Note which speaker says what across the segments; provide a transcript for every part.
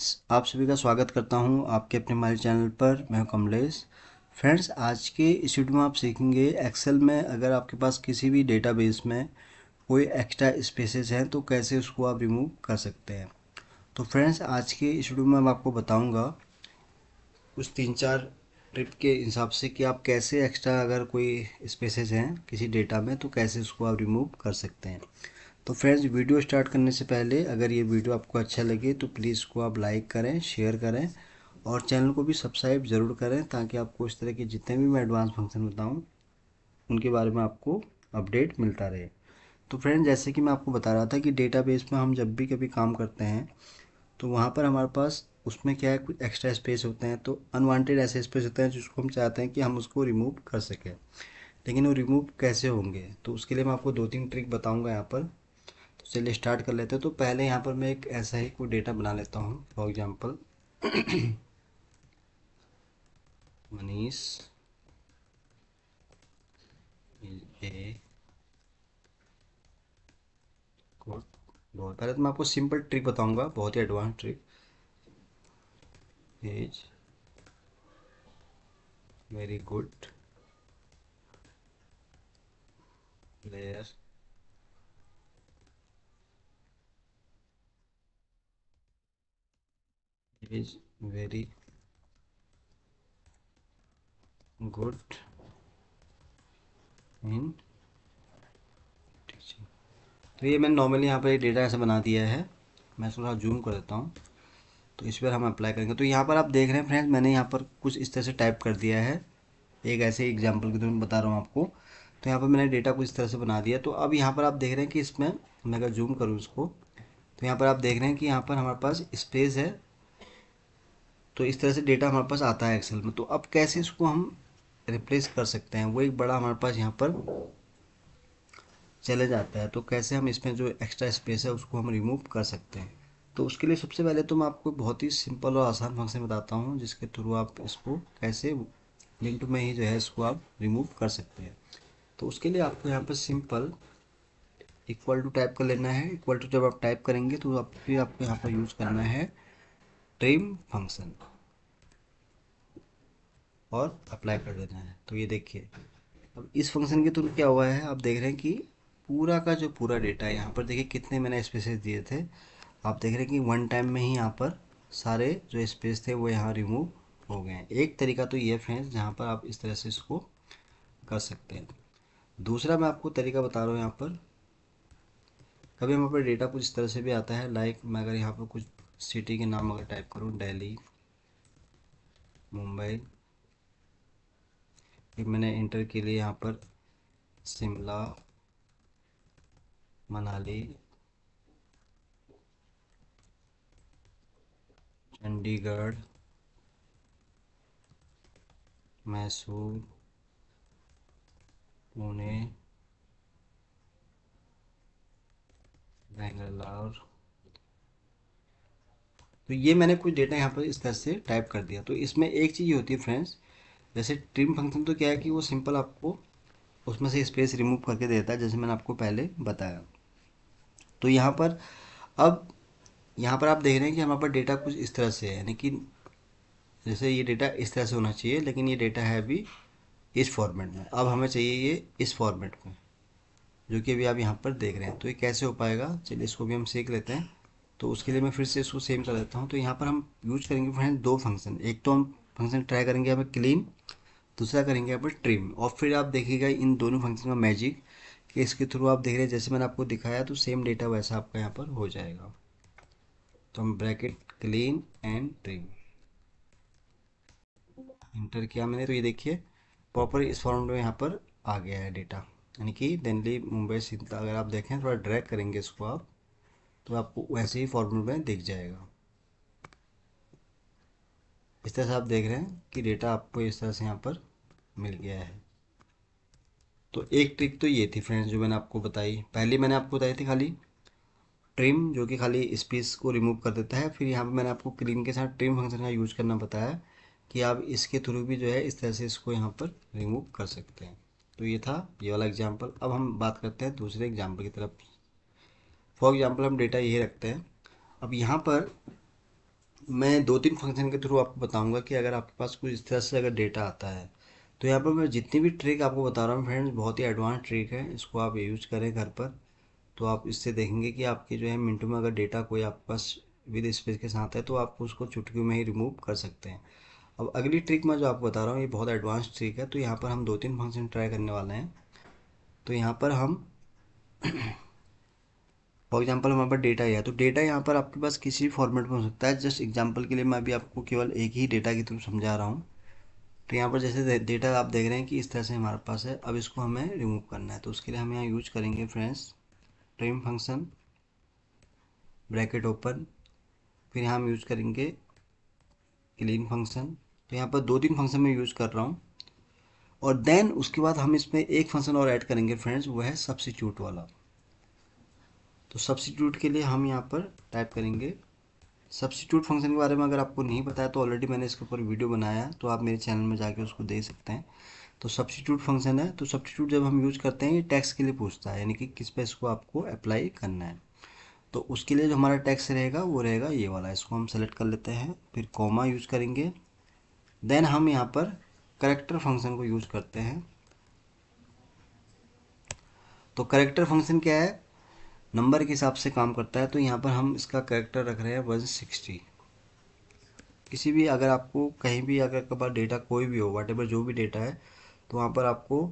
Speaker 1: Friends, आप सभी का स्वागत करता हूं आपके अपने हमारे चैनल पर। मैं हूं कमलेश। फ्रेंड्स, आज के इस वीडियो में आप सीखेंगे एक्सेल में अगर आपके पास किसी भी डेटाबेस में कोई एक्स्ट्रा स्पेसेस हैं तो कैसे उसको आप रिमूव कर सकते हैं। तो फ्रेंड्स, आज के इस वीडियो में मैं आपको बताऊंगा कुछ 3-4 ट्रिप के हिसाब से कि आप कैसे एक्स्ट्रा अगर कोई स्पेसेस हैं किसी डेटा में तो कैसे उसको आप रिमूव कर सकते हैं। तो फ्रेंड्स, वीडियो स्टार्ट करने से पहले अगर ये वीडियो आपको अच्छा लगे तो प्लीज़ इसको आप लाइक करें, शेयर करें और चैनल को भी सब्सक्राइब ज़रूर करें ताकि आपको इस तरह के जितने भी मैं एडवांस फंक्शन बताऊं उनके बारे में आपको अपडेट मिलता रहे। तो फ्रेंड्स, जैसे कि मैं आपको बता रहा था कि डेटाबेस में हम जब भी कभी काम करते हैं तो वहाँ पर हमारे पास उसमें क्या है, कुछ एक्स्ट्रा स्पेस होते हैं। तो अनवांटेड ऐसे स्पेस होते हैं जिसको हम चाहते हैं कि हम उसको रिमूव कर सकें, लेकिन वो रिमूव कैसे होंगे तो उसके लिए मैं आपको 2-3 ट्रिक बताऊंगा यहाँ पर। तो चलिए स्टार्ट कर लेते हैं। तो पहले यहाँ पर मैं एक ऐसा ही कोई डेटा बना लेता हूँ। For example Manish is a good boy. पहले तो मैं आपको सिंपल ट्रिक बताऊंगा, बहुत ही advance trick. Is very good player is very good in teaching. तो ये मैंने नॉर्मली यहाँ पर एक डेटा ऐसा बना दिया है। मैं थोड़ा जूम कर देता हूँ तो इस पर हम अप्लाई करेंगे। तो यहाँ पर आप देख रहे हैं फ्रेंड्स, मैंने यहाँ पर कुछ इस तरह से टाइप कर दिया है। एक ऐसे एग्जांपल के तौर पर बता रहा हूँ आपको। तो यहाँ पर मैंने डेटा को इस तरह से बना दिया। तो अब यहाँ पर आप देख रहे हैं कि इसमें मैं अगर जूम करूँ इसको तो यहाँ पर आप देख रहे हैं कि यहाँ पर हमारे पास स्पेस है। तो इस तरह से डेटा हमारे पास आता है एक्सेल में। तो अब कैसे इसको हम रिप्लेस कर सकते हैं, वो एक बड़ा हमारे पास यहाँ पर चले जाता है। तो कैसे हम इसमें जो एक्स्ट्रा स्पेस है उसको हम रिमूव कर सकते हैं। तो उसके लिए सबसे पहले तो मैं आपको बहुत ही सिंपल और आसान फंक्शन बताता हूँ जिसके थ्रू आप इसको कैसे मिनट में ही जो है इसको आप रिमूव कर सकते हैं। तो उसके लिए आपको यहाँ पर सिंपल इक्वल टू टाइप कर लेना है। इक्वल टू जब आप टाइप करेंगे तो आप फिर आपको यहाँ पर यूज़ करना है ट्रिम फंक्शन और अप्लाई कर देना है। तो ये देखिए, अब इस फंक्शन के थ्रू क्या हुआ है, आप देख रहे हैं कि पूरा का जो पूरा डेटा है यहाँ पर देखिए कितने मैंने स्पेसेस दिए थे। आप देख रहे हैं कि वन टाइम में ही यहाँ पर सारे जो स्पेस थे वो यहाँ रिमूव हो गए हैं। एक तरीका तो ये फ्रेंड्स जहाँ पर आप इस तरह से इसको कर सकते हैं। दूसरा मैं आपको तरीका बता रहा हूँ यहाँ पर। कभी हमारे पर डेटा कुछ इस तरह से भी आता है, लाइक मैं अगर यहाँ पर कुछ सिटी के नाम अगर टाइप करूँ, दिल्ली, मुंबई, फिर मैंने इंटर के लिए यहाँ पर शिमला, मनाली, चंडीगढ़, मैसूर, पुणे, बेंगलोर। तो ये मैंने कुछ डेटा यहाँ पर इस तरह से टाइप कर दिया। तो इसमें एक चीज़ होती है फ्रेंड्स, जैसे ट्रिम फंक्शन तो क्या है कि वो सिंपल आपको उसमें से स्पेस रिमूव करके देता है जैसे मैंने आपको पहले बताया। तो यहाँ पर अब यहाँ पर आप देख रहे हैं कि हमारे पास डेटा कुछ इस तरह से है, यानी कि जैसे ये डेटा इस तरह से होना चाहिए, लेकिन ये डेटा है अभी इस फॉर्मेट में। अब हमें चाहिए ये इस फॉर्मेट में जो कि अभी आप यहाँ पर देख रहे हैं। तो ये कैसे हो पाएगा, चलिए इसको भी हम सीख लेते हैं। तो उसके लिए मैं फिर से इसको सेम कर देता हूँ। तो यहाँ पर हम यूज करेंगे फ्रेंड दो फंक्शन। एक तो हम फंक्शन ट्राई करेंगे यहाँ पर क्लीन, दूसरा करेंगे यहाँ पर ट्रिम। और फिर आप देखिएगा इन दोनों फंक्शन का मैजिक कि इसके थ्रू आप देख रहे हैं जैसे मैंने आपको दिखाया तो सेम डेटा वैसा आपका यहाँ पर हो जाएगा। तो हम bracket clean and trim inter किया मैंने, तो ये देखिए प्रॉपर इस फॉर्मेट में यहाँ पर आ गया है डेटा। यानी कि दिल्ली, मुंबई, सीता अगर आप देखें थोड़ा ड्रैग करेंगे इसको आप तो आपको वैसे ही फॉर्मेट में दिख जाएगा। इस तरह से आप देख रहे हैं कि डेटा आपको इस तरह से यहाँ पर मिल गया है। तो एक ट्रिक तो ये थी फ्रेंड्स जो मैंने आपको बताई। पहले मैंने आपको बताई थी खाली ट्रिम जो कि खाली स्पेस को रिमूव कर देता है। फिर यहाँ पे मैंने आपको क्लीन के साथ ट्रिम फंक्शन का यूज करना बताया कि आप इसके थ्रू भी जो है इस तरह से इसको यहाँ पर रिमूव कर सकते हैं। तो ये था ये वाला एग्जाम्पल। अब हम बात करते हैं दूसरे एग्जाम्पल की तरफ। फॉर एग्जाम्पल हम डेटा यही रखते हैं। अब यहाँ पर मैं दो तीन फंक्शन के थ्रू आपको बताऊंगा कि अगर आपके पास कुछ इस तरह से अगर डेटा आता है तो यहाँ पर मैं जितनी भी ट्रिक आपको बता रहा हूँ फ्रेंड्स, बहुत ही एडवांस ट्रिक है, इसको आप यूज करें घर पर। तो आप इससे देखेंगे कि आपके जो है मिनटों में अगर डेटा कोई आपके पास विद स्पेस के साथ है तो आप उसको चुटकियों में ही रिमूव कर सकते हैं। अब अगली ट्रिक मैं जो आपको बता रहा हूँ ये बहुत एडवांस ट्रिक है। तो यहाँ पर हम दो तीन फंक्शन ट्राई करने वाले हैं। तो यहाँ पर हम फॉर एग्जांपल हमारे पास डेटा है, तो डेटा यहाँ पर आपके पास किसी भी फॉर्मेट में हो सकता है। जस्ट एग्जांपल के लिए मैं अभी आपको केवल एक ही डेटा की थ्रू समझा रहा हूँ। तो यहाँ पर जैसे डेटा आप देख रहे हैं कि इस तरह से हमारे पास है। अब इसको हमें रिमूव करना है, तो उसके लिए हम यहाँ यूज करेंगे friends trim function, bracket open, फिर यहाँ हम यूज करेंगे क्लीन फंक्शन। तो यहाँ पर दो तीन फंक्शन में यूज कर रहा हूँ। और देन उसके बाद हम इसमें एक फंक्शन और ऐड करेंगे फ्रेंड्स, वो है सब्स्टिट्यूट वाला। तो सब्स्टिट्यूट के लिए हम यहाँ पर टाइप करेंगे सब्स्टिट्यूट फंक्शन के बारे में अगर आपको नहीं पता है तो ऑलरेडी मैंने इसके ऊपर वीडियो बनाया है, तो आप मेरे चैनल में जाके उसको देख सकते हैं। तो सब्स्टिट्यूट फंक्शन है, तो सब्स्टिट्यूट जब हम यूज करते हैं ये टैक्स के लिए पूछता है, यानी कि किस पे इसको आपको अप्लाई करना है। तो उसके लिए जो हमारा टैक्स रहेगा वो रहेगा ये वाला, इसको हम सेलेक्ट कर लेते हैं, फिर कॉमा यूज करेंगे। देन हम यहाँ पर करेक्टर फंक्शन को यूज करते हैं। तो करेक्टर फंक्शन क्या है, नंबर के हिसाब से काम करता है। तो यहाँ पर हम इसका करेक्टर रख रहे हैं 160। किसी भी अगर आपको कहीं भी अगर कबार डेटा कोई भी हो, वाट एवर जो भी डेटा है, तो वहाँ पर आपको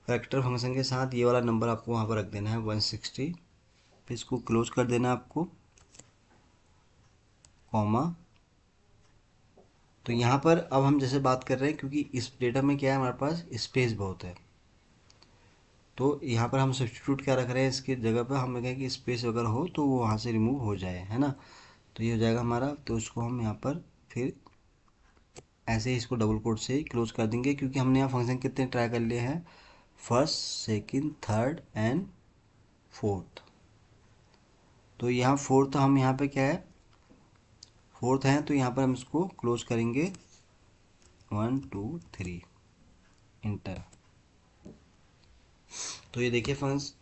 Speaker 1: फैक्टर फंक्शन के साथ ये वाला नंबर आपको वहाँ पर रख देना है 160। फिर इसको क्लोज कर देना है आपको, कॉमा। तो यहाँ पर अब हम जैसे बात कर रहे हैं, क्योंकि इस डेटा में क्या है हमारे पास स्पेस बहुत है, तो यहाँ पर हम सब्स्टिट्यूट क्या रख रहे हैं, इसकी जगह पर हम कहें कि स्पेस अगर हो तो वो वहाँ से रिमूव हो जाए, है ना। तो ये हो जाएगा हमारा। तो उसको हम यहाँ पर फिर ऐसे ही इसको डबल कोट से ही क्लोज कर देंगे, क्योंकि हमने यहाँ फंक्शन कितने ट्राई कर लिए हैं, first, second, third and fourth. तो यहाँ फोर्थ हम यहाँ पे क्या है, फोर्थ है, तो यहाँ पर हम इसको क्लोज करेंगे 1 2 3, इंटर। तो ये देखिए फ्रेंड्स,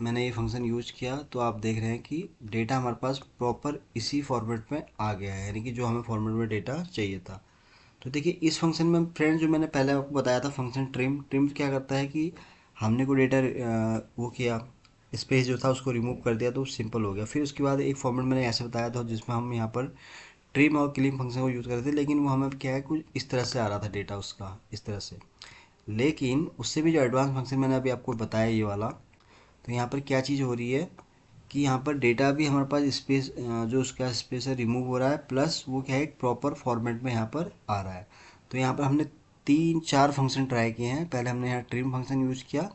Speaker 1: मैंने ये फंक्शन यूज किया तो आप देख रहे हैं कि डेटा हमारे पास प्रॉपर इसी फॉर्मेट में आ गया है, यानी कि जो हमें फॉर्मेट में डेटा चाहिए था। तो देखिए इस फंक्शन में फ्रेंड्स जो मैंने पहले आपको बताया था फंक्शन ट्रिम, ट्रिम क्या करता है कि हमने कोई डेटा वो किया, स्पेस जो था उसको रिमूव कर दिया तो सिंपल हो गया। फिर उसके बाद एक फॉर्मेट मैंने ऐसे बताया था जिसमें हम यहाँ पर ट्रिम और क्लीन फंक्शन को यूज़ कर रहे थे, लेकिन वो हमें क्या है कुछ इस तरह से आ रहा था डेटा उसका, इस तरह से। लेकिन उससे भी जो एडवांस फंक्शन मैंने अभी आपको बताया ये वाला, तो यहाँ पर क्या चीज़ हो रही है कि यहाँ पर डेटा भी हमारे पास स्पेस जो उसका स्पेस है रिमूव हो रहा है, प्लस वो क्या है एक प्रॉपर फॉर्मेट में यहाँ पर आ रहा है। तो यहाँ पर हमने तीन चार फंक्शन ट्राई किए हैं। पहले हमने यहाँ ट्रिम फंक्शन यूज़ किया,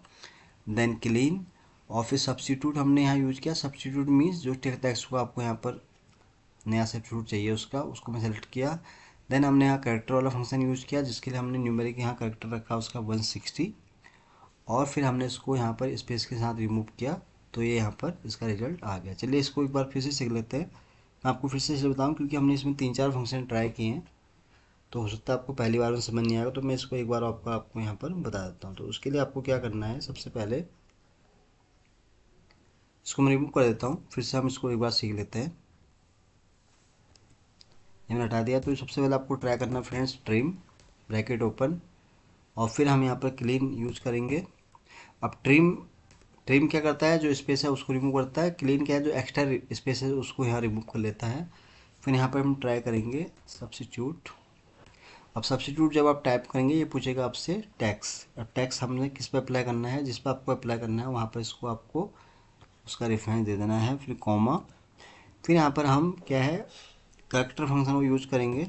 Speaker 1: देन क्लीन, और फिर सब्स्टिट्यूट हमने यहाँ यूज़ किया। सब्स्टिट्यूट मीन्स जो टेक्स्ट को आपको यहाँ पर नया सब्स्टिट्यूट चाहिए उसका, उसको मैं सेलेक्ट किया। देन हमने यहाँ करेक्टर वाला फंक्शन यूज़ किया जिसके लिए हमने न्यूमेरिक यहाँ करेक्टर रखा उसका 160, और फिर हमने इसको यहाँ पर स्पेस के साथ रिमूव किया। तो ये यहाँ पर इसका रिजल्ट आ गया। चलिए इसको एक बार फिर से सीख लेते हैं। मैं आपको फिर से इसे बताऊँ क्योंकि हमने इसमें तीन चार फंक्शन ट्राई किए हैं, तो हो सकता है आपको पहली बार में समझ नहीं आएगा, तो मैं इसको एक बार आपको यहाँ पर बता देता हूँ। तो उसके लिए आपको क्या करना है, सबसे पहले इसको मैं रिमूव कर देता हूँ, फिर से हम इसको एक बार सीख लेते हैं। ये मैंने हटा दिया। तो सबसे पहले आपको ट्राई करना है फ्रेंड्स ट्रिम, ब्रैकेट ओपन, और फिर हम यहाँ पर क्लीन यूज करेंगे। अब ट्रिम ट्रिम क्या करता है, जो स्पेस है उसको रिमूव करता है। क्लीन क्या है, जो एक्स्ट्रा स्पेस है उसको यहाँ रिमूव कर लेता है। फिर यहाँ पर हम ट्राई करेंगे सब्स्टिट्यूट। अब सब्स्टिट्यूट जब आप टाइप करेंगे ये पूछेगा आपसे टैक्स। अब टैक्स हमने किस पे अप्लाई करना है, जिस पर आपको अप्लाई करना है वहाँ पर इसको आपको उसका रेफरेंस दे देना है, फिर कॉमा। फिर यहाँ पर हम क्या है करेक्टर फंक्शन को यूज करेंगे,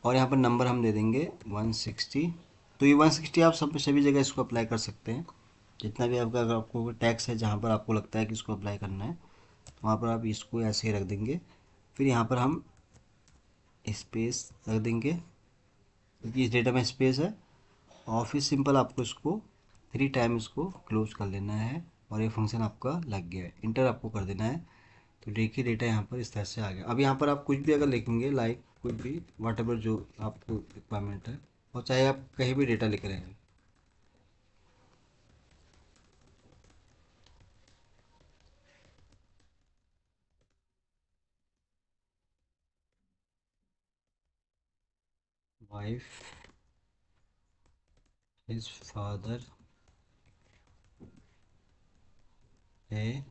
Speaker 1: और यहाँ पर नंबर हम दे देंगे 160। तो ये 160 आप सब सभी जगह इसको अप्लाई कर सकते हैं, जितना भी आपका अगर आपको टैक्स है जहाँ पर आपको लगता है कि इसको अप्लाई करना है, तो वहाँ पर आप इसको ऐसे ही रख देंगे। फिर यहाँ पर हम स्पेस रख देंगे क्योंकि इस डेटा में स्पेस है, और फिर सिंपल आपको इसको 3 टाइम इसको क्लोज कर लेना है, और ये फंक्शन आपका लग गया है। इंटर आपको कर देना है। तो देखिए डेटा यहाँ पर इस तरह से आ गया। अब यहाँ पर आप कुछ भी अगर लिखेंगे, लाइक कुछ भी वाट एवर जो आपको रिक्वायरमेंट है, और चाहे आप कहीं भी डेटा लिख रहे हैं, वाइफ, हिज फादर ए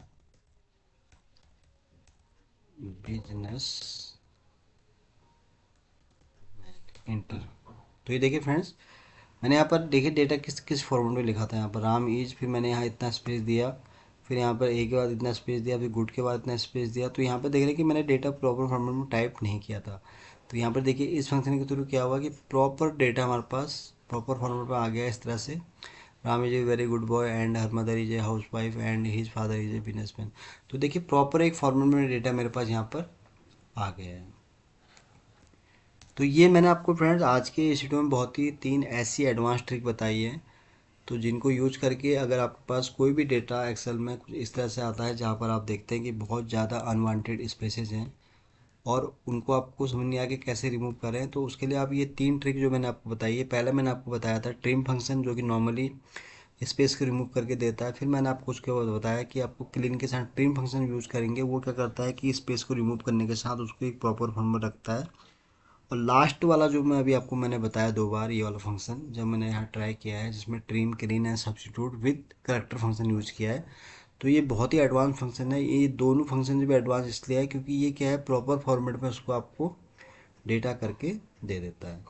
Speaker 1: बिजनेस इंटर। तो ये देखिए फ्रेंड्स, मैंने यहाँ पर देखिए डेटा किस किस फॉर्मेट में लिखा था। यहाँ पर राम इज, फिर मैंने यहाँ इतना स्पेस दिया, फिर यहाँ पर ए के बाद इतना स्पेस दिया, फिर गुड के बाद इतना स्पेस दिया। तो यहाँ पर देख रहे हैं कि मैंने डेटा प्रॉपर फॉर्मेट में टाइप नहीं किया था। तो यहाँ पर देखिए इस फंक्शन के थ्रू क्या हुआ कि प्रॉपर डेटा हमारे पास प्रॉपर फॉर्मेट में आ गया इस तरह से। Ram is a very good boy and her mother is a house wife and his father is a businessman. तो देखिए प्रॉपर एक फॉर्मेट में डेटा मेरे पास यहाँ पर आ गया है। तो ये मैंने आपको फ्रेंड्स आज के इस वीडियो में बहुत ही 3 ऐसी एडवांस ट्रिक बताई है, तो जिनको यूज करके अगर आपके पास कोई भी डेटा एक्सेल में कुछ इस तरह से आता है जहाँ पर आप देखते हैं कि बहुत ज़्यादा अनवांटेड स्पेसेस हैं और उनको आपको समझ नहीं आया कि कैसे रिमूव करें, तो उसके लिए आप ये 3 ट्रिक जो मैंने आपको बताई है। पहले मैंने आपको बताया था ट्रिम फंक्शन, जो कि नॉर्मली स्पेस को रिमूव करके देता है। फिर मैंने आपको उसके बाद बताया कि आपको क्लीन के साथ ट्रिम फंक्शन यूज़ करेंगे, वो क्या करता है कि स्पेस को रिमूव करने के साथ उसको एक प्रॉपर फॉर्म में रखता है। और लास्ट वाला जो मैं अभी आपको मैंने बताया 2 बार, ये वाला फंक्शन जब मैंने यहाँ ट्राई किया है जिसमें trim, clean and substitute with character function use किया है, तो ये बहुत ही एडवांस फंक्शन है। ये दोनों फंक्शन भी एडवांस इसलिए है क्योंकि ये क्या है, प्रॉपर फॉर्मेट में उसको आपको डेटा करके दे देता है।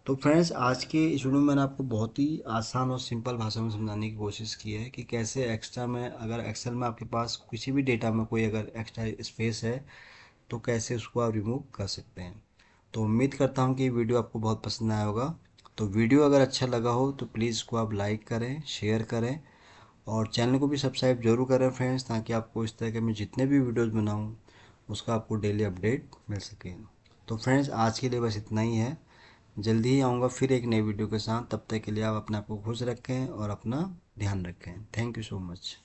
Speaker 1: तो फ्रेंड्स आज के इस वीडियो में मैंने आपको बहुत ही आसान और सिंपल भाषा में समझाने की कोशिश की है कि कैसे एक्स्ट्रा में, अगर एक्सेल में आपके पास किसी भी डेटा में कोई अगर एक्स्ट्रा स्पेस है तो कैसे उसको आप रिमूव कर सकते हैं। तो उम्मीद करता हूँ कि ये वीडियो आपको बहुत पसंद आया होगा। तो वीडियो अगर अच्छा लगा हो तो प्लीज़ इसको आप लाइक करें, शेयर करें और चैनल को भी सब्सक्राइब जरूर करें फ्रेंड्स, ताकि आपको इस तरह के मैं जितने भी वीडियोज़ बनाऊँ उसका आपको डेली अपडेट मिल सके। तो फ्रेंड्स आज के लिए बस इतना ही है। जल्दी ही आऊँगा फिर एक नई वीडियो के साथ। तब तक के लिए आप अपने आप को खुश रखें और अपना ध्यान रखें। Thank you so much.